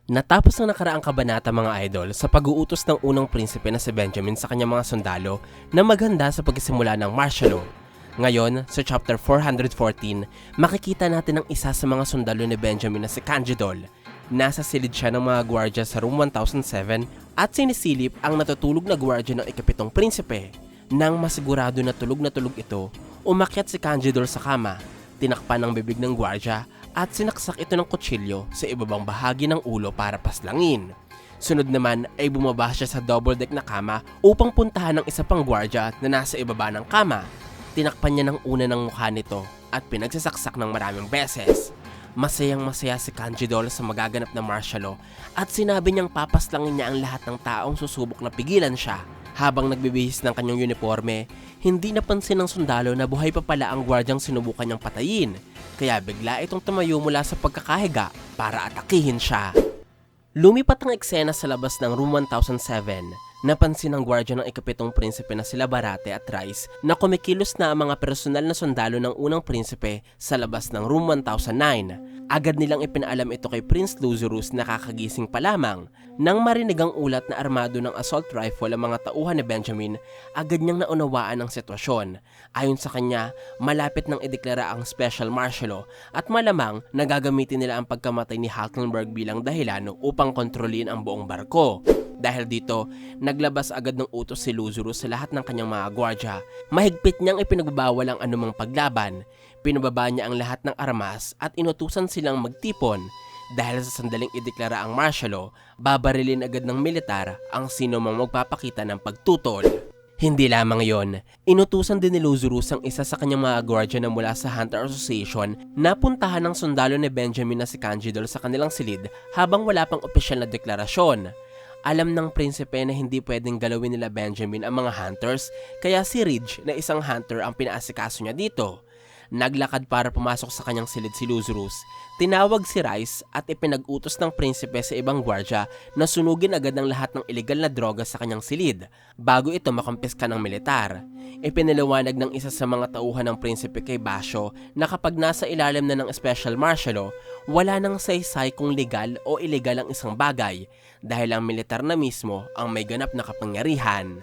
Natapos ang nakaraang kabanata mga idol sa pag-uutos ng unang prinsipe na si Benjamin sa kanyang mga sundalo na maghanda sa pagsisimula ng martial law. Ngayon, sa chapter 414, makikita natin ang isa sa mga sundalo ni Benjamin na si Canjidol. Nasa silid siya ng mga gwardya sa room 1007 at sinisilip ang natutulog na gwardya ng ikapitong prinsipe. Nang masigurado na tulog ito, umakyat si Canjidol sa kama, tinakpan ang bibig ng gwardya at sinaksak ito ng kutsilyo sa ibabang bahagi ng ulo para paslangin. Sunod naman ay bumaba siya sa double deck na kama upang puntahan ng isa pang gwardya na nasa ibaba ng kama. Tinakpan niya ng una ng mukha nito at pinagsasaksak ng maraming beses. Masayang masaya si Canjidol sa magaganap na martial law at sinabi niyang papaslangin niya ang lahat ng taong susubok na pigilan siya. Habang nagbibihis ng kanyang uniforme, hindi napansin ng sundalo na buhay pa pala ang gwardyang sinubukan niyang patayin. Kaya bigla itong tumayo mula sa pagkakahiga para atakihin siya. Lumipat ang eksena sa labas ng room 1007. Napansin ng gwardya ng ikapitong prinsipe na sila Barate at Rice na kumikilos na ang mga personal na sundalo ng unang prinsipe sa labas ng room 1009. Agad nilang ipinaalam ito kay Prince Luzurus na kakagising pa lamang. Nang marinig ang ulat na armado ng assault rifle ang mga tauhan ni Benjamin, agad niyang naunawaan ang sitwasyon. Ayon sa kanya, malapit nang ideklara ang special martial law at malamang nagagamitin nila ang pagkamatay ni Halkenberg bilang dahilan upang kontrolin ang buong barko. Dahil dito, naglabas agad ng utos si Luzurus sa lahat ng kanyang mga gwardya. Mahigpit niyang ipinagbabawal ang anumang paglaban. Pinababa niya ang lahat ng armas at inutusan silang magtipon. Dahil sa sandaling ideklara ang martial law, babarilin agad ng militar ang sino mang magpapakita ng pagtutol. Hindi lamang yon, inutusan din ni Luzurus ang isa sa kanyang mga gwardya na mula sa Hunter Association na puntahan ng sundalo ni Benjamin na si Canjidol sa kanilang silid habang wala pang opisyal na deklarasyon. Alam ng prinsipe na hindi pwedeng galawin nila Benjamin ang mga hunters, kaya si Ridge na isang hunter ang pinaasikaso niya dito. Naglakad para pumasok sa kanyang silid si Luzurus. Tinawag si Rice at ipinag-utos ng prinsipe sa ibang gwardya na sunugin agad ang lahat ng ilegal na droga sa kanyang silid bago ito makumpiska ng militar. Ipinaliwanag ng isa sa mga tauhan ng prinsipe kay Basho na kapag nasa ilalim na ng special martial law, wala nang saysay kung legal o illegal ang isang bagay dahil ang militar na mismo ang may ganap na kapangyarihan.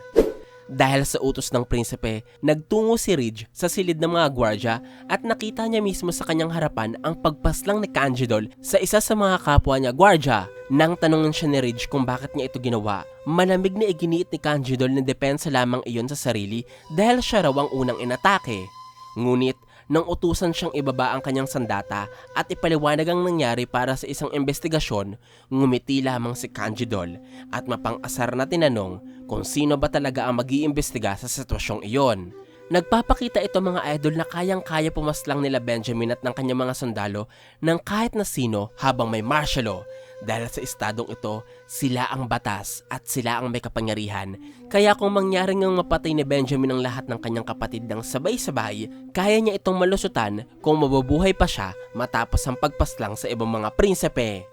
Dahil sa utos ng prinsipe, nagtungo si Ridge sa silid ng mga gwardya at nakita niya mismo sa kanyang harapan ang pagpaslang ni Canjidol sa isa sa mga kapwa niya gwardya. Nang tanungin siya ni Ridge kung bakit niya ito ginawa, malamig na iginiit ni Canjidol na depensa lamang iyon sa sarili dahil siya raw ang unang inatake. Ngunit, nang utusan siyang ibaba ang kanyang sandata at ipaliwanag ang nangyari para sa isang investigasyon, ngumiti lamang si Canjidol at mapang-asar na tinanong kung sino ba talaga ang mag-iimbestiga sa sitwasyong iyon. Nagpapakita ito mga idol na kayang-kaya pumaslang nila Benjamin at ng kanyang mga sundalo ng kahit na sino habang may martial law. Dahil sa estadong ito, sila ang batas at sila ang may kapangyarihan. Kaya kung mangyari ngang mapatay ni Benjamin ang lahat ng kanyang kapatid ng sabay-sabay, kaya niya itong malusutan kung mabubuhay pa siya matapos ang pagpaslang sa ibang mga prinsipe.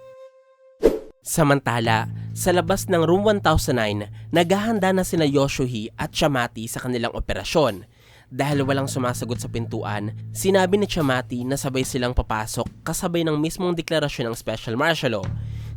Samantala, sa labas ng room 1009, naghahanda na sina Yoshuhi at Chamati sa kanilang operasyon. Dahil walang sumasagot sa pintuan, sinabi ni Chamati na sabay silang papasok kasabay ng mismong deklarasyon ng special martial law.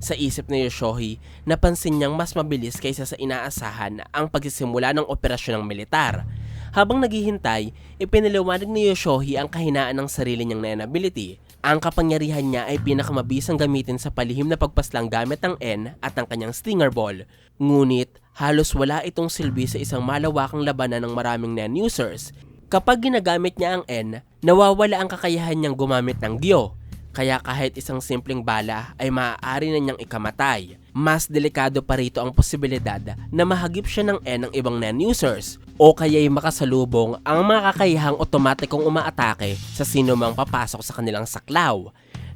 Sa isip ni Yoshohi, napansin niyang mas mabilis kaysa sa inaasahan ang pagsisimula ng operasyon ng militar. Habang naghihintay, ipinaliwanag ni Yoshohi ang kahinaan ng sarili niyang Nen ability. Ang kapangyarihan niya ay pinakamabisang gamitin sa palihim na pagpaslang gamit ang N at ang kanyang Stinger Ball. Ngunit, halos wala itong silbi sa isang malawakang labanan ng maraming Nen users. Kapag ginagamit niya ang N, nawawala ang kakayahan niyang gumamit ng Gyo. Kaya kahit isang simpleng bala ay maaari na niyang ikamatay. Mas delikado pa rito ang posibilidad na mahagip siya ng N ng ibang Nen users o kaya'y makasalubong ang mga kakayahang otomatikong umaatake sa sino mang papasok sa kanilang saklaw.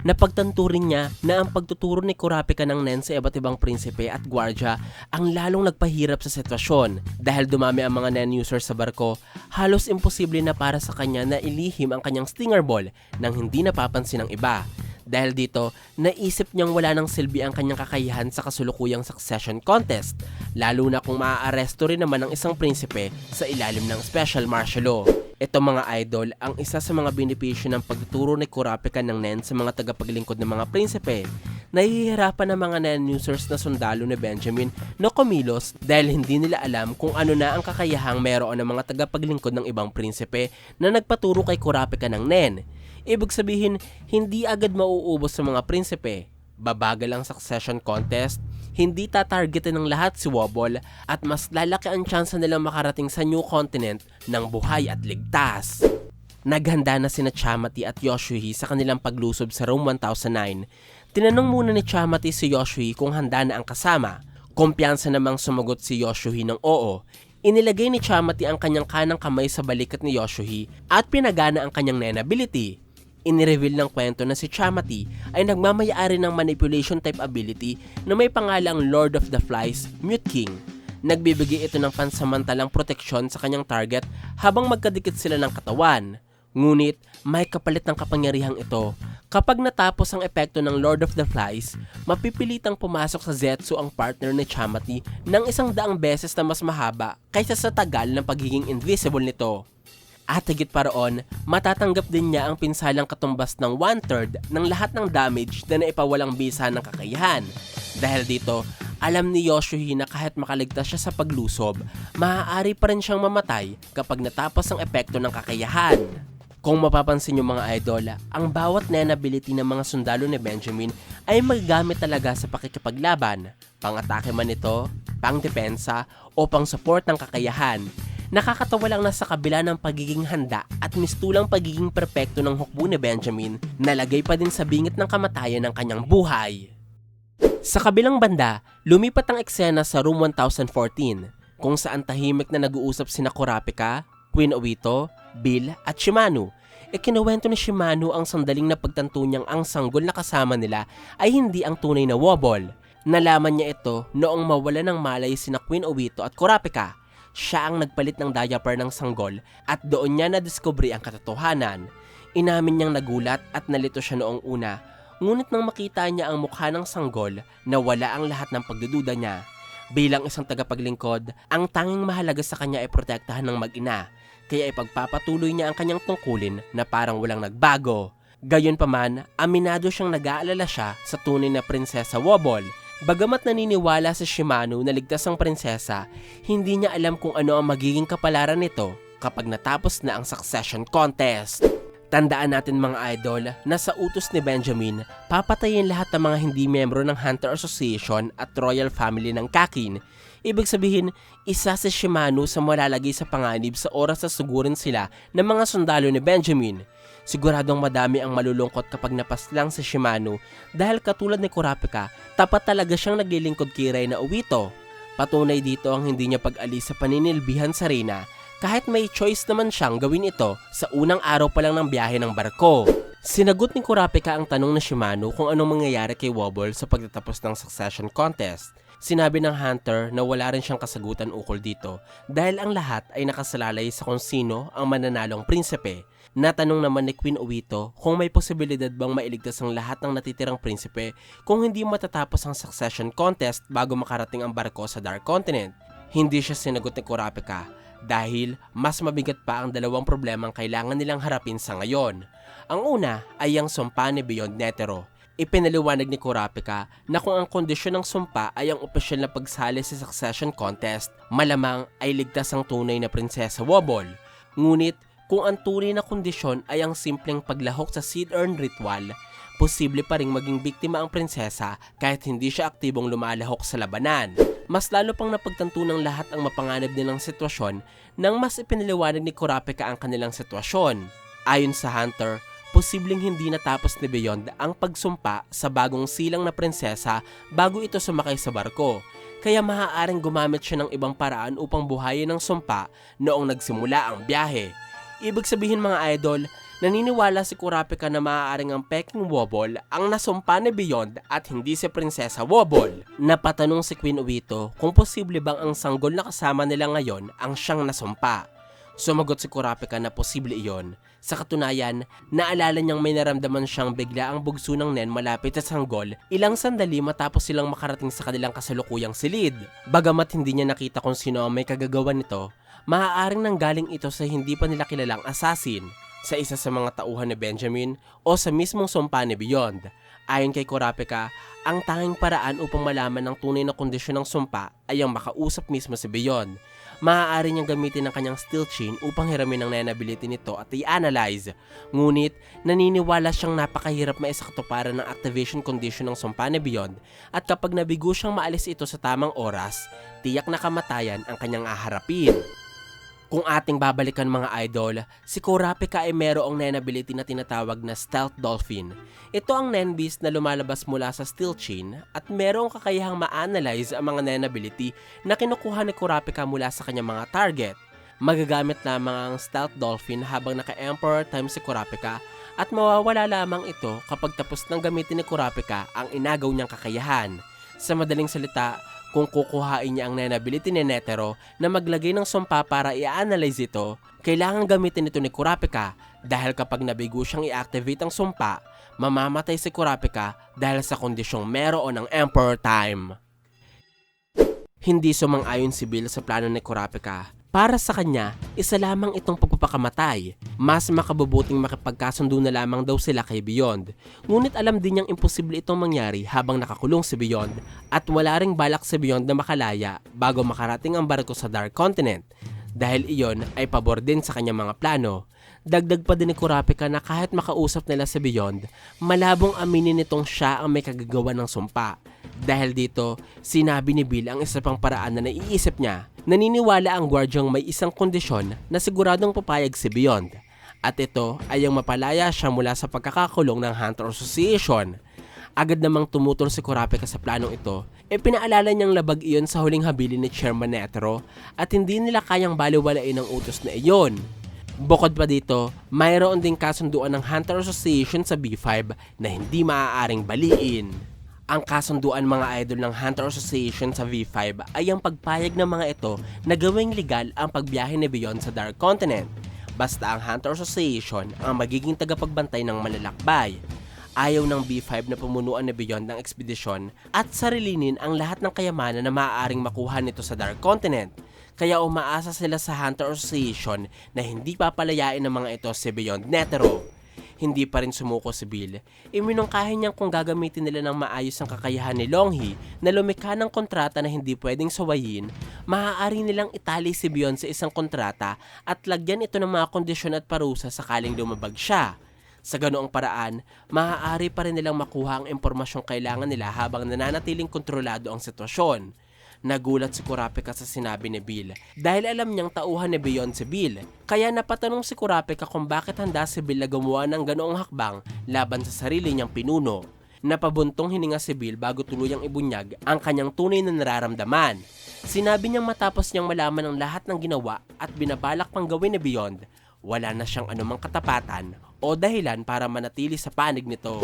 Napagtanto rin niya na ang pagtuturo ni Kurapika ng Nen sa iba't ibang prinsipe at gwardya ang lalong nagpahirap sa sitwasyon. Dahil dumami ang mga Nen users sa barko, halos imposible na para sa kanya na ilihim ang kanyang Stinger Ball nang hindi napapansin ng iba. Dahil dito, naisip niyang wala nang silbi ang kanyang kakayahan sa kasulukuyang succession contest, lalo na kung maaaresto rin naman ng isang prinsipe sa ilalim ng special martial law. Ito mga idol, ang isa sa mga benepisyo ng pagtuturo ni Kurapika ng Nen sa mga tagapaglingkod ng mga prinsipe. Nahihirapan ng mga Nen users na sundalo ni Benjamin na kumilos dahil hindi nila alam kung ano na ang kakayahang meron ng mga tagapaglingkod ng ibang prinsipe na nagpaturo kay Kurapika ng Nen. Ibig sabihin, hindi agad mauubos sa mga prinsipe. Babagal ang succession contest, hindi tatargetin ng lahat si Wobble at mas lalaki ang tsansa nilang makarating sa new continent ng buhay at ligtas. Naghanda na sina Chamati at Yoshui sa kanilang paglusob sa Rome 1009. Tinanong muna ni Chamati si Yoshui kung handa na ang kasama. Kumpiyansa namang sumagot si Yoshui ng oo. Inilagay ni Chamati ang kanyang kanang kamay sa balikat ni Yoshui at pinagana ang kanyang Nen ability. Inireveal ng kwento na si Chamati ay nagmamayari ng manipulation type ability na may pangalang Lord of the Flies, Mute King. Nagbibigay ito ng pansamantalang proteksyon sa kanyang target habang magkadikit sila ng katawan. Ngunit may kapalit ng kapangyarihang ito. Kapag natapos ang epekto ng Lord of the Flies, mapipilitang pumasok sa Zetsu ang partner ni Chamati ng 100 beses na mas mahaba kaysa sa tagal ng pagiging invisible nito. At higit pa roon, matatanggap din niya ang pinsalang katumbas ng 1/3 ng lahat ng damage na naipawalang bisa ng kakayahan. Dahil dito, alam ni Yoshui na kahit makaligtas siya sa paglusob, maaari pa rin siyang mamatay kapag natapos ang epekto ng kakayahan. Kung mapapansin niyo mga idol, ang bawat Nen ability ng mga sundalo ni Benjamin ay magagamit talaga sa pakikipaglaban, pang-atake man ito, pang-depensa o pang-support ng kakayahan. Nakakatawa lang na sa kabila ng pagiging handa at mistulang pagiging perpekto ng hukbo ni Benjamin, nalagay pa din sa bingit ng kamatayan ng kanyang buhay. Sa kabilang banda, lumipat ang eksena sa Room 1014, kung saan tahimik na nag-uusap sina Kurapika, Queen Obito, Bill at Shimano. Ikinuwento ni Shimano ang sandaling napagtanto niyang ang sanggol na kasama nila ay hindi ang tunay na Wobble. Nalaman niya ito noong mawala ng malay sina Queen Obito at Kurapika. Siya ang nagpalit ng diaper ng sanggol at doon niya nadiskubre ang katotohanan. Inamin niyang nagulat at nalito siya noong una, ngunit nang makita niya ang mukha ng sanggol, nawala ang lahat ng pagdududa niya. Bilang isang tagapaglingkod, ang tanging mahalaga sa kanya ay protektahan ng mag-ina, kaya ipagpapatuloy niya ang kanyang tungkulin na parang walang nagbago. Gayunpaman, aminado siyang nag-aalala siya sa tunay na prinsesa Wobble. Bagamat naniniwala si Shimano na ligtas ang prinsesa, hindi niya alam kung ano ang magiging kapalaran nito kapag natapos na ang succession contest. Tandaan natin mga idol na sa utos ni Benjamin, papatayin lahat ng mga hindi miyembro ng Hunter Association at Royal Family ng Kakin. Ibig sabihin, isa si Shimano sa malalagay sa panganib sa oras na sugurin sila ng mga sundalo ni Benjamin. Siguradong madami ang malulungkot kapag napaslang si Shimano dahil katulad ni Kurapika, tapat talaga siyang naglilingkod kay Reyna Obito. Patunay dito ang hindi niya pag-alis sa paninilbihan sa Reyna kahit may choice naman siyang gawin ito sa unang araw pa lang ng biyahe ng barko. Sinagot ni Kurapika ang tanong ni Shimano kung anong mangyayari kay Wobble sa pagtatapos ng succession contest. Sinabi ng Hunter na wala rin siyang kasagutan ukol dito dahil ang lahat ay nakasalalay sa kung sino ang mananalong prinsipe. Natanong naman ni Queen Obito kung may posibilidad bang mailigtas ang lahat ng natitirang prinsipe kung hindi matatapos ang succession contest bago makarating ang barko sa Dark Continent. Hindi siya sinagot ni Kurapika dahil mas mabigat pa ang dalawang problemang kailangan nilang harapin sa ngayon. Ang una ay ang sumpa ni Beyond Netero. Ipinaliwanag ni Kurapika na kung ang kondisyon ng sumpa ay ang opisyal na pagsali sa succession contest, malamang ay ligtas ang tunay na prinsesa Wobble. Ngunit kung ang tunay na kondisyon ay ang simpleng paglahok sa Seed Urn Ritual, posible pa ring maging biktima ang prinsesa kahit hindi siya aktibong lumalahok sa labanan. Mas lalo pang napagtanto ng lahat ang mapanganib nilang sitwasyon nang mas ipinaliwanag ni Kurapika ang kanilang sitwasyon. Ayon sa Hunter, posibleng hindi natapos ni Beyond ang pagsumpa sa bagong silang na prinsesa bago ito sumakay sa barko. Kaya maaaring gumamit siya ng ibang paraan upang buhayin ang sumpa noong nagsimula ang biyahe. Ibig sabihin mga idol, naniniwala si Kurapika na maaaring ang Peking Wobble ang nasumpa ni Beyond at hindi si Prinsesa Wobble. Napatanong si Queen Obito kung posible bang ang sanggol na kasama nila ngayon ang siyang nasumpa. Sumagot si Kurapika na posible iyon. Sa katunayan, naalala niyang may naramdaman siyang biglaang bugso ng Nen malapit sa sanggol ilang sandali matapos silang makarating sa kanilang kasalukuyang silid. Bagamat hindi niya nakita kung sino ang may kagagawan nito, maaaring nanggaling ito sa hindi pa nila kilalang assassin, sa isa sa mga tauhan ni Benjamin o sa mismong sumpa ni Beyond. Ayon kay Kurapika, ang tanging paraan upang malaman ang tunay na kondisyon ng sumpa ay ang makausap mismo si Beyond. Maaari niyang gamitin ang kanyang steel chain upang hiramin ang nenability nito at i-analyze. Ngunit, naniniwala siyang napakahirap maisakatuparan ng activation condition ng sumpa ni Beyond at kapag nabigo siyang maalis ito sa tamang oras, tiyak na kamatayan ang kanyang aharapin. Kung ating babalikan mga idol, si Kurapika ay merong Nen ability na tinatawag na Stealth Dolphin. Ito ang Nen Beast na lumalabas mula sa steel chain at merong kakayahang ma-analyze ang mga Nen ability na kinukuha ni Kurapika mula sa kanyang mga target. Magagamit lamang ang Stealth Dolphin habang naka-Emperor time si Kurapika at mawawala lamang ito kapag tapos nang gamitin ni Kurapika ang inagaw niyang kakayahan. Sa madaling salita, kung kukuhain niya ang Nen ability ni Netero na maglagay ng sumpa para i-analyze ito, kailangan gamitin ito ni Kurapika dahil kapag nabigo siyang i-activate ang sumpa, mamamatay si Kurapika dahil sa kondisyong meron ng Emperor Time. Hindi sumang-ayon si Bill sa plano ni Kurapika. Para sa kanya, isa lamang itong pagpapakamatay. Mas makabubuting makipagkasundo na lamang daw sila kay Beyond. Ngunit alam din niyang imposible itong mangyari habang nakakulong si Beyond at wala ring balak si Beyond na makalaya bago makarating ang barko sa Dark Continent. Dahil iyon ay pabor din sa kanyang mga plano. Dagdag pa din ni Kurapika na kahit makausap nila si Beyond, malabong aminin nitong siya ang may kagagawa ng sumpa. Dahil dito, sinabi ni Bill ang isa pang paraan na naiisip niya. Naniniwala ang gwardyang may isang kondisyon na siguradong papayag si Beyond. At ito ay ang mapalaya siya mula sa pagkakakulong ng Hunter Association. Agad namang tumutol si Kurapika sa planong ito, pinaalala niyang labag iyon sa huling habilin ni Chairman Netero at hindi nila kayang baliwalain ang utos na iyon. Bukod pa dito, mayroon ding kasunduan ng Hunter Association sa B5 na hindi maaaring baliin. Ang kasunduan mga idol ng Hunter Association sa V5 ay ang pagpayag ng mga ito na gawing legal ang pagbiyahe ni Beyond sa Dark Continent. Basta ang Hunter Association ang magiging tagapagbantay ng malalakbay. Ayaw ng B5 na pamunuan ni Beyond ng ekspedisyon at sarilinin ang lahat ng kayamanan na maaaring makuha nito sa Dark Continent. Kaya umaasa sila sa Hunter Association na hindi papalayain ng mga ito si Beyond Netero. Hindi pa rin sumuko si Bill. Iminungkahin niyang kung gagamitin nila ng maayos ang kakayahan ni Longhee na lumikha ng kontrata na hindi pwedeng sawayin, maaari nilang itali si Beyond sa isang kontrata at lagyan ito ng mga kondisyon at parusa sakaling lumabag siya. Sa ganoong paraan, maaari pa rin nilang makuha ang impormasyong kailangan nila habang nananatiling kontrolado ang sitwasyon. Nagulat si Kurapika sa sinabi ni Bill dahil alam niyang tauhan ni Beyond si Bill. Kaya napatanong si Kurapika kung bakit handa si Bill na gumawa ng ganoong hakbang laban sa sarili niyang pinuno. Napabuntong hininga si Bill bago tuluyang ibunyag ang kanyang tunay na nararamdaman. Sinabi niyang matapos niyang malaman ang lahat ng ginawa at binabalak pang gawin ni Beyond, wala na siyang anumang katapatan o dahilan para manatili sa panig nito.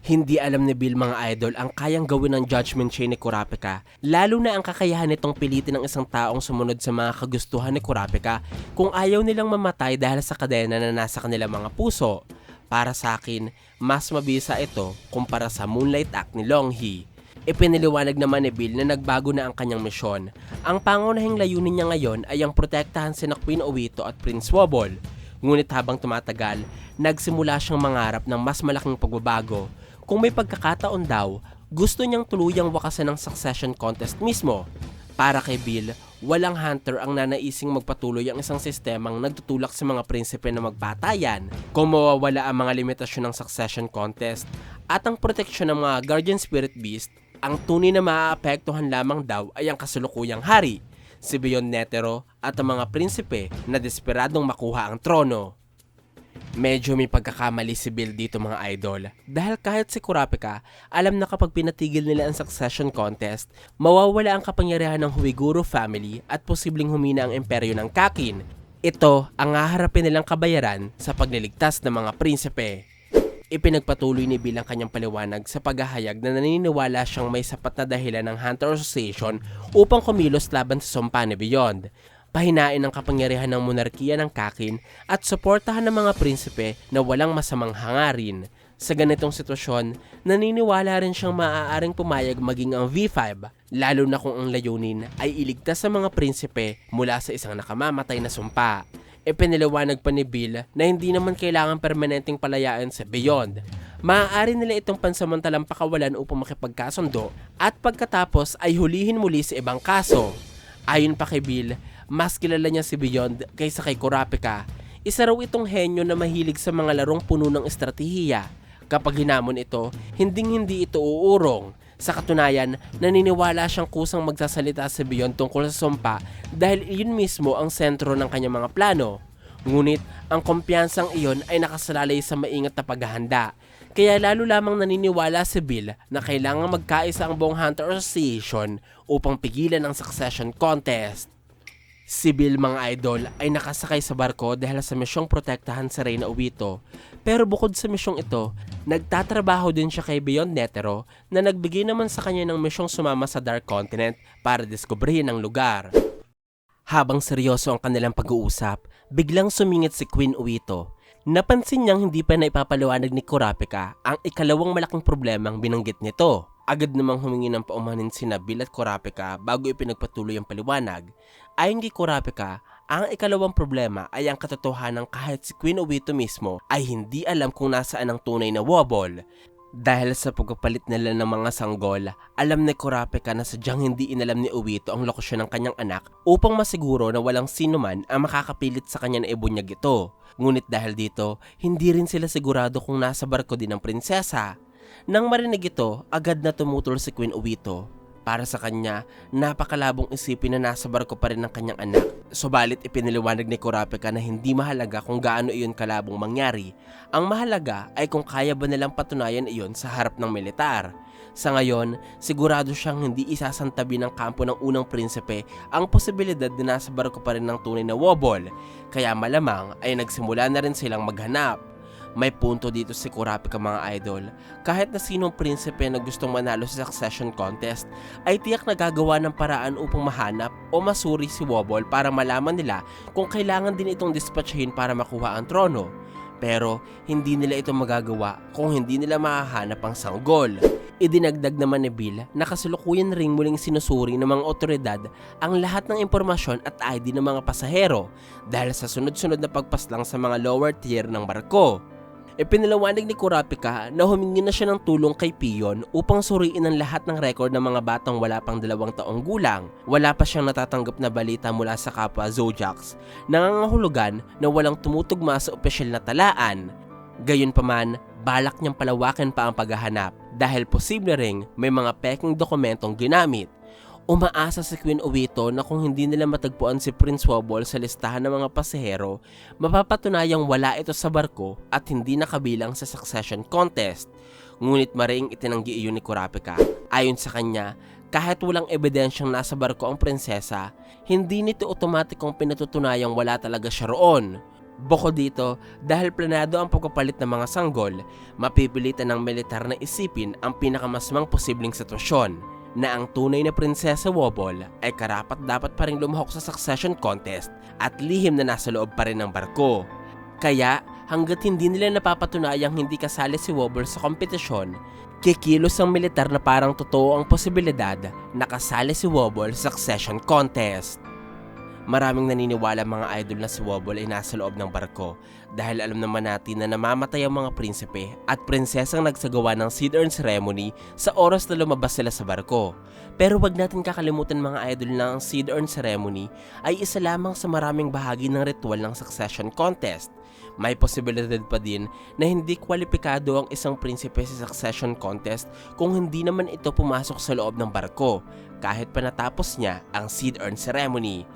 Hindi alam ni Bill mga idol ang kayang gawin ng judgment chain ni Kurapika, lalo na ang kakayahan nitong pilitin ng isang taong sumunod sa mga kagustuhan ni Kurapika kung ayaw nilang mamatay dahil sa kadena na nasa kanilang mga puso. Para sa akin, mas mabisa ito kumpara sa Moonlight Act ni Longhee. Ipiniliwanag naman ni Bill na nagbago na ang kanyang misyon. Ang pangunahing layunin niya ngayon ay ang protektahan sina Queen Owito at Prince Wobble. Ngunit habang tumatagal, nagsimula siyang mangarap ng mas malaking pagbabago. Kung may pagkakataon daw, gusto niyang tuluyang wakasan ng succession contest mismo. Para kay Bill, walang hunter ang nanaising magpatuloy ang isang sistemang nagtutulak sa mga prinsipe na magpatayan. Kung mawawala ang mga limitasyon ng succession contest at ang proteksyon ng mga guardian spirit beast, ang tunay na maaapektuhan lamang daw ay ang kasulukuyang hari, si Beyond Netero at ang mga prinsipe na desperadong makuha ang trono. Medyo may pagkakamali si Bill dito mga idol dahil kahit si Kurapika alam na kapag pinatigil nila ang succession contest, mawawala ang kapangyarihan ng Huiguro family at posibleng humina ang imperyo ng Kakin. Ito ang haharapin nilang kabayaran sa pagliligtas ng mga prinsipe. Ipinagpatuloy ni Bill ang kanyang paliwanag sa paghahayag na naniniwala siyang may sapat na dahilan ng Hunter Association upang kumilos laban sa sumpa ni Beyond. pahinain ang kapangyarihan ng monarkiya ng Kakin at suportahan ng mga prinsipe na walang masamang hangarin. Sa ganitong sitwasyon, naniniwala rin siyang maaaring pumayag maging ang V5, lalo na kung ang layunin ay iligtas sa mga prinsipe mula sa isang nakamamatay na sumpa. Ipinaliwanag pa ni Bill na hindi naman kailangan permanenteng palayaan sa Beyond. Maaari nila itong pansamantalang pakawalan upang makipagkasundo at pagkatapos ay hulihin muli sa ibang kaso. Ayon pa kay Bill, mas kilala niya si Beyond kaysa kay Kurapika. Isa raw itong henyo na mahilig sa mga larong puno ng estratehiya. Kapag hinamon ito, hindi ito uurong. Sa katunayan, naniniwala siyang kusang magsasalita si Beyond tungkol sa sumpa dahil iyon mismo ang sentro ng kanyang mga plano. Ngunit, ang kumpiyansang iyon ay nakasalalay sa maingat na paghahanda. Kaya lalo lamang naniniwala si Bill na kailangang magkaisa ang buong Hunter Association upang pigilan ang succession contest. Si Bill, mga idol, ay nakasakay sa barko dahil sa misyong protektahan si Reyna Uwito. Pero bukod sa misyong ito, nagtatrabaho din siya kay Beyond Netero na nagbigay naman sa kanya ng misyong sumama sa Dark Continent para diskubrihin ang lugar. Habang seryoso ang kanilang pag-uusap, biglang sumingit si Queen Uwito. Napansin niyang hindi pa naipapaliwanag ni Kurapika ang ikalawang malaking problemang binanggit nito. Agad namang humingi ng paumanhin sina Bill at Kurapika bago ipinagpatuloy ang paliwanag. Ayon kay Kurapika, ang ikalawang problema ay ang katotohanan kahit si Queen Uwito mismo ay hindi alam kung nasaan ang tunay na Wobble. Dahil sa pagpapalit nila ng mga sanggol, alam ni Kurapika na sadyang hindi inalam ni Uwito ang lokasyon ng kanyang anak upang masiguro na walang sino man ang makakapilit sa kanya na ibunyag ito. Ngunit dahil dito, hindi rin sila sigurado kung nasa barko din ang prinsesa. Nang marinig ito, agad na tumutol si Queen Uwito. Para sa kanya, napakalabong isipin na nasa barko pa rin ang kanyang anak. Subalit ipinaliwanag ni Kurapika na hindi mahalaga kung gaano iyon kalabong mangyari. Ang mahalaga ay kung kaya ba nilang patunayan iyon sa harap ng militar. Sa ngayon, sigurado siyang hindi isasantabi ng kampo ng unang prinsipe ang posibilidad na nasa barko pa rin ng tunay na Wobble. Kaya malamang ay nagsimula na rin silang maghanap. May punto dito si Kurapika, mga idol. Kahit na sinong prinsipe na gustong manalo sa succession contest ay tiyak na gagawa ng paraan upang mahanap o masuri si Wobble para malaman nila kung kailangan din itong dispatchahin para makuha ang trono. Pero hindi nila ito magagawa kung hindi nila mahahanap ang sanggol. Idinagdag naman ni Bill na kasalukuyan ring muling sinusuri ng mga otoridad ang lahat ng impormasyon at ID ng mga pasahero dahil sa sunod-sunod na pagpaslang sa mga lower tier ng barko. Ipinalawanag ni Kurapika na humingi na siya ng tulong kay Pion upang suriin ang lahat ng record ng mga batang wala pang 2 taong gulang. Wala pa siyang natatanggap na balita mula sa kapwa Zodiacs, nangangahulugan na walang tumutugma sa opisyal na talaan. Gayunpaman, balak niyang palawakin pa ang paghahanap dahil posible ring may mga peking dokumentong ginamit. Umaasa si Queen Uwito na kung hindi nila matagpuan si Prince Wobble sa listahan ng mga pasahero, mapapatunayang wala ito sa barko at hindi nakabilang sa succession contest. Ngunit maring itinanggi iyon ni Kurapika. Ayon sa kanya, kahit walang ebidensyang nasa barko ang prinsesa, hindi nito otomatikong pinatutunayang wala talaga siya roon. Bukod dito, dahil planado ang pagpapalit ng mga sanggol, mapipilitan ng militar na isipin ang pinakamasmang posibleng sitwasyon na ang tunay na prinsesa Wobble ay karapat-dapat pa rin lumahok sa succession contest at lihim na nasa loob pa rin ng barko. Kaya hanggat hindi nila napapatunayang hindi kasali si Wobble sa kompetisyon, kikilos ang militar na parang totoo ang posibilidad na kasali si Wobble sa succession contest. Maraming naniniwala, mga idol, na si Wobble ay nasa loob ng barko dahil alam naman natin na namamatay ang mga prinsipe at prinsesang nagsagawa ng seed urn ceremony sa oras na lumabas sila sa barko. Pero wag natin kakalimutan, mga idol, na ang seed urn ceremony ay isa lamang sa maraming bahagi ng ritual ng succession contest. May posibilidad pa din na hindi kwalipikado ang isang prinsipe sa succession contest kung hindi naman ito pumasok sa loob ng barko kahit pa natapos niya ang seed urn ceremony.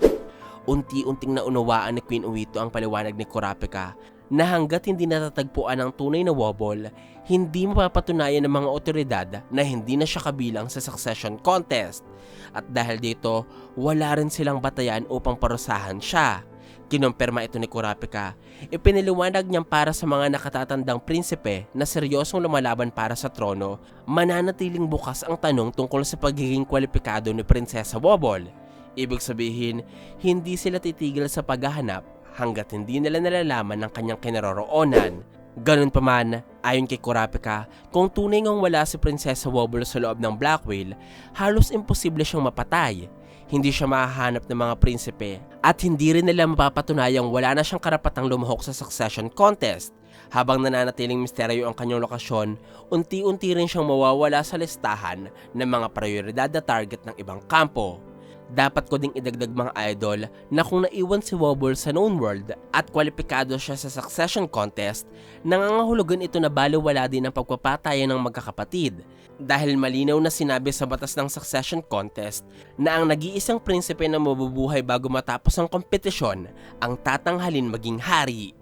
Unti-unting naunawaan ni Queen Uwito ang paliwanag ni Kurapika na hanggat hindi natatagpuan ang tunay na Wobble, hindi mapapatunayan ng mga otoridad na hindi na siya kabilang sa succession contest. At dahil dito, wala rin silang batayan upang parusahan siya. Kinumpirma ito ni Kurapika. Ipinaliwanag niyang para sa mga nakatatandang prinsipe na seryosong lumalaban para sa trono, mananatiling bukas ang tanong tungkol sa pagiging kwalipikado ni Prinsesa Wobble. Ibig sabihin, hindi sila titigil sa paghahanap hanggat hindi nila nalalaman ang kanyang kinaroroonan. Ganun pa man, ayon kay Kurapika, kung tunay ngang wala si Prinsesa Wobble sa loob ng Black Whale, halos imposible siyang mapatay. Hindi siya mahahanap ng mga prinsipe at hindi rin nila mapapatunayang wala na siyang karapatang lumahok sa succession contest. Habang nananatiling misteryo ang kanyang lokasyon, unti-unti rin siyang mawawala sa listahan ng mga prioridad na target ng ibang kampo. Dapat ko ding idagdag mga idol na kung naiwan si Wobble sa known world at kwalipikado siya sa succession contest, nangangahulugan ito na baliwala din ang pagpapatayan ng magkakapatid. Dahil malinaw na sinabi sa batas ng succession contest na ang nag-iisang prinsipe na mabubuhay bago matapos ang kompetisyon ang tatanghalin maging hari.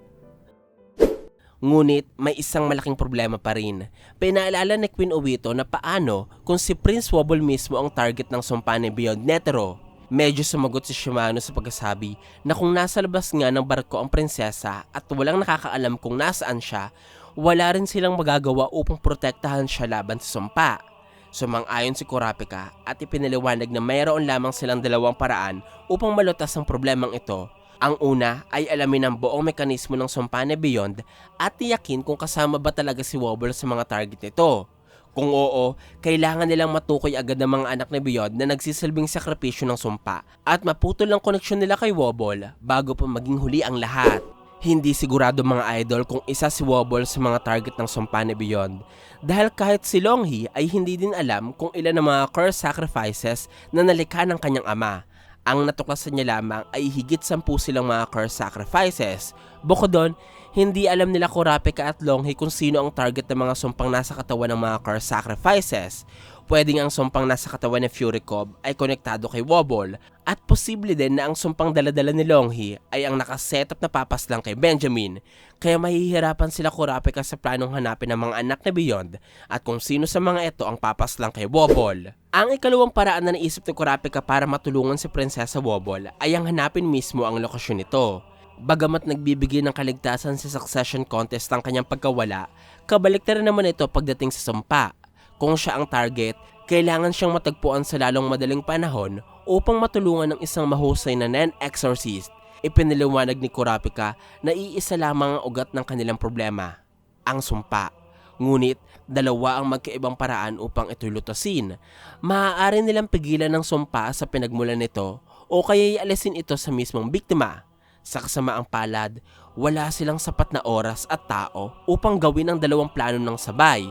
Ngunit may isang malaking problema pa rin. Pinaalala ni Queen Uwito na paano kung si Prince Wobble mismo ang target ng sumpa ni Beyond Netero. Medyo sumagot si Shimano sa pagkasabi na kung nasa labas nga ng barko ang prinsesa at walang nakakaalam kung nasaan siya, wala rin silang magagawa upang protektahan siya laban sa sumpa. Sumang-ayon si Kurapika at ipinaliwanag na mayroon lamang silang dalawang paraan upang malutas ang problemang ito. Ang una ay alamin ang buong mekanismo ng sumpa ni Beyond at tiyakin kung kasama ba talaga si Wobble sa mga target nito. Kung oo, kailangan nilang matukoy agad ng mga anak ni Beyond na nagsisilbing sakripisyo ng sumpa at maputol ang koneksyon nila kay Wobble bago pa maging huli ang lahat. Hindi sigurado mga idol kung isa si Wobble sa mga target ng sumpa ni Beyond dahil kahit si Longhee ay hindi din alam kung ilan ang mga curse sacrifices na nalikha ng kanyang ama. Ang natuklasan niya lamang ay higit 10 silang mga curse sacrifices. Bukod doon, hindi alam nila Kurapika at Longhee kung sino ang target ng mga sumpang nasa katawan ng mga curse sacrifices. Pwedeng ang sumpang nasa katawan ni Fury Cub ay konektado kay Wobble at posible din na ang sumpang daladala ni Longhee ay ang nakasetup na papaslang kay Benjamin. Kaya mahihirapan sila Kurapika sa planong hanapin ng mga anak ni Beyond at kung sino sa mga ito ang papaslang kay Wobble. Ang ikalawang paraan na naisip ni Kurapika para matulungan si Prinsesa Wobble ay ang hanapin mismo ang lokasyon nito. Bagamat nagbibigay ng kaligtasan sa succession contest ang kanyang pagkawala, kabaliktaran naman ito pagdating sa sumpa. Kung siya ang target, kailangan siyang matagpuan sa lalong madaling panahon upang matulungan ng isang mahusay na non-exorcist. Ipinaliwanag ni Kurapika na iisa lamang ang ugat ng kanilang problema, ang sumpa. Ngunit dalawa ang magkaibang paraan upang ito'y lutasin. Maaari nilang pigilan ng sumpa sa pinagmulan nito o kaya ialisin ito sa mismong biktima. Sa kasamaang palad, wala silang sapat na oras at tao upang gawin ang dalawang plano ng sabay.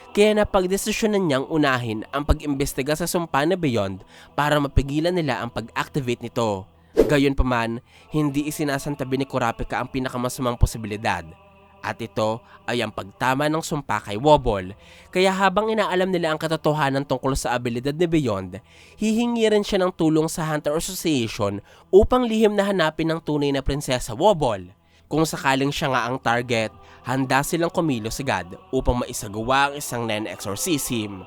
Kaya napagdesisyonan niyang unahin ang pag-imbestiga sa sumpa na Beyond para mapigilan nila ang pag-activate nito. Gayunpaman, hindi isinasantabi ni Kurapika ang pinakamasamang posibilidad. At ito ay ang pagtama ng sumpa kay Wobble. Kaya habang inaalam nila ang katotohanan tungkol sa abilidad ni Beyond, hihingi rin siya ng tulong sa Hunter Association upang lihim na hanapin ang tunay na Prinsesa Wobble. Kung sakaling siya nga ang target, handa silang kumilos agad upang maisagawa ang isang non-exorcism.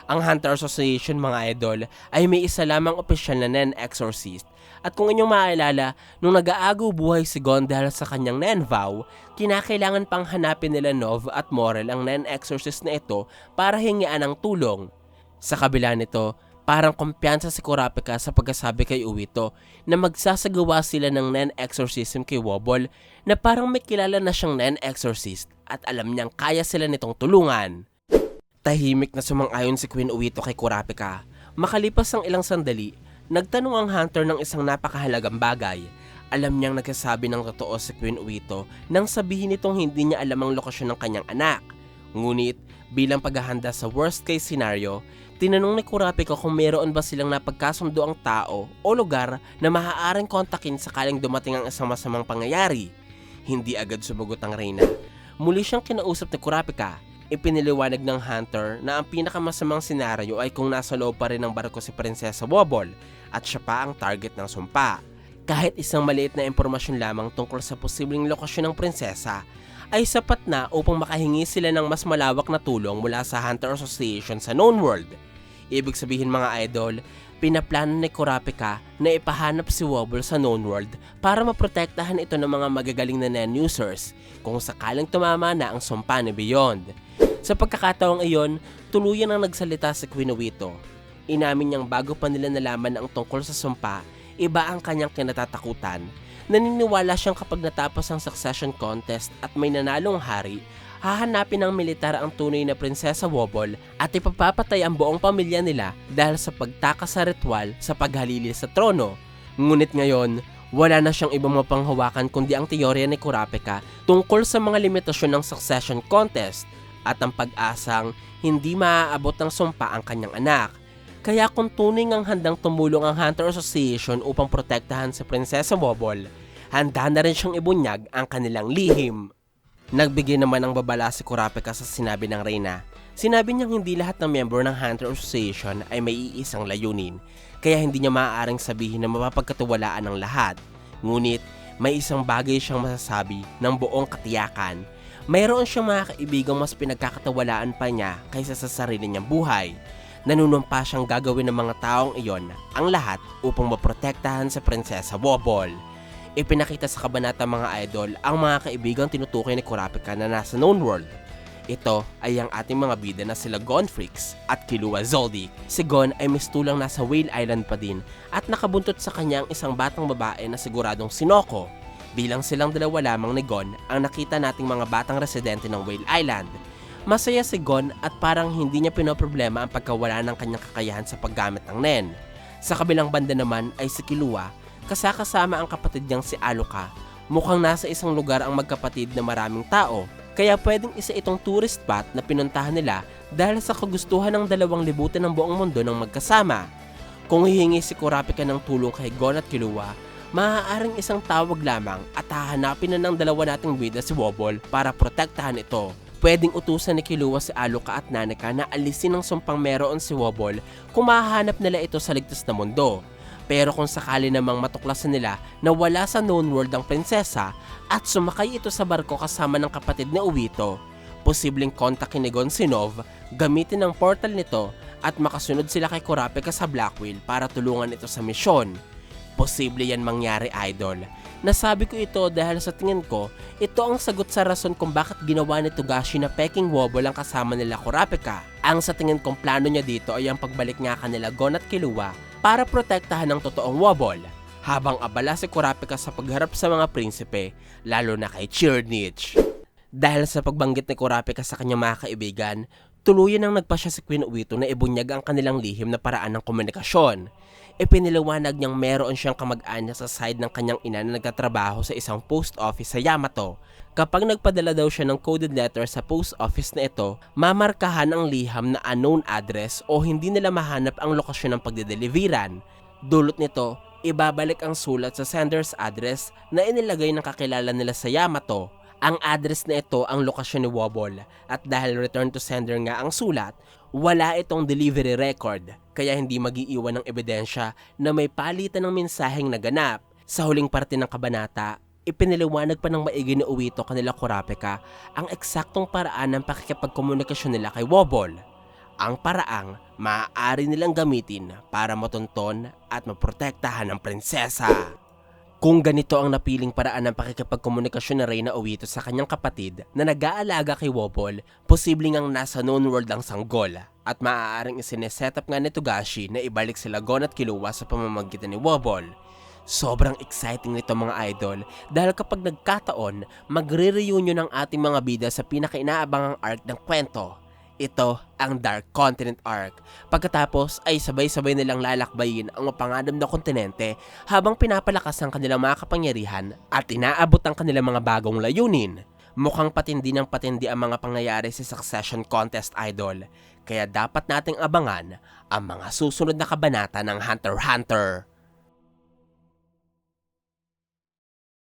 Ang Hunter Association mga idol ay may isa lamang opisyal na non-exorcist. At kung inyong maalala, nung nag-aagaw buhay si Gon dahil sa kanyang non-vow, kinakailangan pang hanapin nila Nov at Morel ang non-exorcist na ito para hingian ng tulong. Sa kabila nito, parang kumpiyansa si Kurapika sa pagkasabi kay Uwito na magsasagawa sila ng non-exorcism kay Wobble na parang may kilala na siyang non-exorcist at alam niyang kaya sila nitong tulungan. Tahimik na sumang-ayon si Queen Uwito kay Kurapika. Makalipas ang ilang sandali, nagtanong ang Hunter ng isang napakahalagang bagay. Alam niyang nagsasabi ng totoo si Queen Uwito nang sabihin nitong hindi niya alam ang lokasyon ng kanyang anak. Ngunit bilang paghahanda sa worst case scenario, tinanong ni Kurapika kung meron ba silang napagkasundo ang tao o lugar na maaaring kontakin sakaling dumating ang isang masamang pangyayari. Hindi agad sumagot ang Reyna. Muli siyang kinausap ni Kurapika. Ipiniliwanag ng Hunter na ang pinakamasamang senaryo ay kung nasa loob pa rin ng barko si Prinsesa Wobble at siya pa ang target ng sumpa. Kahit isang maliit na impormasyon lamang tungkol sa posibleng lokasyon ng prinsesa ay sapat na upang makahingi sila ng mas malawak na tulong mula sa Hunter Association sa known world. Ibig sabihin mga idol, pinaplano ni Kurapika na ipahanap si Wobble sa known world para maprotektahan ito ng mga magagaling na non-users kung sakaling tumama na ang sumpa ni Beyond. Sa pagkakataong iyon, tuluyan ang nagsalita si Queen Uwito. Inamin niyang bago pa nila nalaman ang tungkol sa sumpa, iba ang kanyang kinatatakutan. Naniniwala siyang kapag natapos ang succession contest at may nanalong hari, hahanapin ng militar ang tunay na Prinsesa Wobble at ipapapatay ang buong pamilya nila dahil sa pagtakas sa ritual sa paghalili sa trono. Ngunit ngayon, wala na siyang ibang mapanghawakan kundi ang teorya ni Kurapika tungkol sa mga limitasyon ng succession contest at ang pag-asang hindi maaabot ng sumpa ang kanyang anak. Kaya kung tunay ngang handang tumulong ang Hunter Association upang protektahan si Prinsesa Wobble, handa na rin siyang ibunyag ang kanilang lihim. Nagbigay naman ng babala si Kurapika sa sinabi ng Reyna. Sinabi niyang hindi lahat ng miyembro ng Hunter Association ay may iisang layunin, kaya hindi niya maaaring sabihin na mapapagkatiwalaan ng lahat. Ngunit may isang bagay siyang masasabi ng buong katiyakan. Mayroon siyang mga kaibigang mas pinagkakatiwalaan pa niya kaysa sa sarili niyang buhay. Nanunumpa siyang gagawin ng mga taong iyon ang lahat upang maprotektahan sa Prinsesa Wobble. Ipinakita sa kabanata mga idol ang mga kaibigang tinutukoy ni Kurapika na nasa known world. Ito ay ang ating mga bida na sila Gon Freaks at Killua Zoldyck. Si Gon ay mistulang nasa Whale Island pa din at nakabuntot sa kanya ang isang batang babae na siguradong si Noko. Bilang silang dalawa lamang ni Gon ang nakita nating mga batang residente ng Whale Island. Masaya si Gon at parang hindi niya pinoproblema ang pagkawala ng kanyang kakayahan sa paggamit ng Nen. Sa kabilang banda naman ay si Killua, kasama ang kapatid niyang si Aloka. Mukhang nasa isang lugar ang magkapatid na maraming tao, kaya pwedeng isa itong tourist spot na pinuntahan nila dahil sa kagustuhan ng dalawang libutin ng buong mundo ng magkasama. Kung hihingi si Kurapika ng tulong kay Gon at Killua, maaaring isang tawag lamang at hahanapin na ng dalawa nating bida si Wobble para protektahan ito. Pwedeng utusan ni Killua si Aloka at Nanaka na alisin ang sumpang meron si Wobble kung mahahanap nila ito sa ligtas na mundo. Pero kung sakali namang matuklasan nila na wala sa known world ang prinsesa at sumakay ito sa barko kasama ng kapatid ni Uwito, posibleng kontakin ni Gon si Nov, gamitin ang portal nito at makasunod sila kay Kurapika sa Black Whale para tulungan ito sa misyon. Posible yan mangyari, idol. Nasabi ko ito dahil sa tingin ko, ito ang sagot sa rason kung bakit ginawa ni Togashi na peking Wobble ang kasama nila Kurapika. Ang sa tingin kong plano niya dito ay ang pagbalik nga kanila Gon at Killua para protektahan ng totoong Wobble, habang abala si Kurapika sa pagharap sa mga prinsipe, lalo na kay Cheernich. Dahil sa pagbanggit ni Kurapika sa kanyang mga kaibigan, tuluyan nang nagpasya si Queen Uwito na ibunyag ang kanilang lihim na paraan ng komunikasyon. Ipiniliwanag niyang meron siyang kamag-anak sa side ng kanyang ina na nagtatrabaho sa isang post office sa Yamato. Kapag nagpadala daw siya ng coded letter sa post office na ito, mamarkahan ang liham na unknown address o hindi nila mahanap ang lokasyon ng pagdedeliveran. Dulot nito, ibabalik ang sulat sa sender's address na inilagay ng kakilala nila sa Yamato. Ang address na ito ang lokasyon ni Wobble at dahil return to sender nga ang sulat, wala itong delivery record kaya hindi mag-iiwan ng ebidensya na may palitan ng mensaheng naganap. Sa huling parte ng kabanata, ipiniliwanag pa ng maigi ni Uwito kanila Kurapika ang eksaktong paraan ng pakikipagkomunikasyon nila kay Wobble. Ang paraang maaari nilang gamitin para matunton at maprotektahan ang prinsesa. Kung ganito ang napiling paraan ng pakikipagkomunikasyon ni Reyna Uwito sa kanyang kapatid na nag-aalaga kay Wobble, posibleng ang nasa known world ang sanggol at maaaring isinesetup nga ni Togashi na ibalik sila Gon at Killua sa pamamagitan ni Wobble. Sobrang exciting nito mga idol dahil kapag nagkataon, magre-reunion ang ating mga bida sa pinaka-inaabangang arc ng kwento. Ito ang Dark Continent Arc. Pagkatapos ay sabay-sabay nilang lalakbayin ang mapanganib na kontinente habang pinapalakas ang kanilang mga kapangyarihan at inaabot ang kanilang mga bagong layunin. Mukhang patindi ng patindi ang mga pangyayari sa Succession Contest, idol. Kaya dapat nating abangan ang mga susunod na kabanata ng Hunter x Hunter.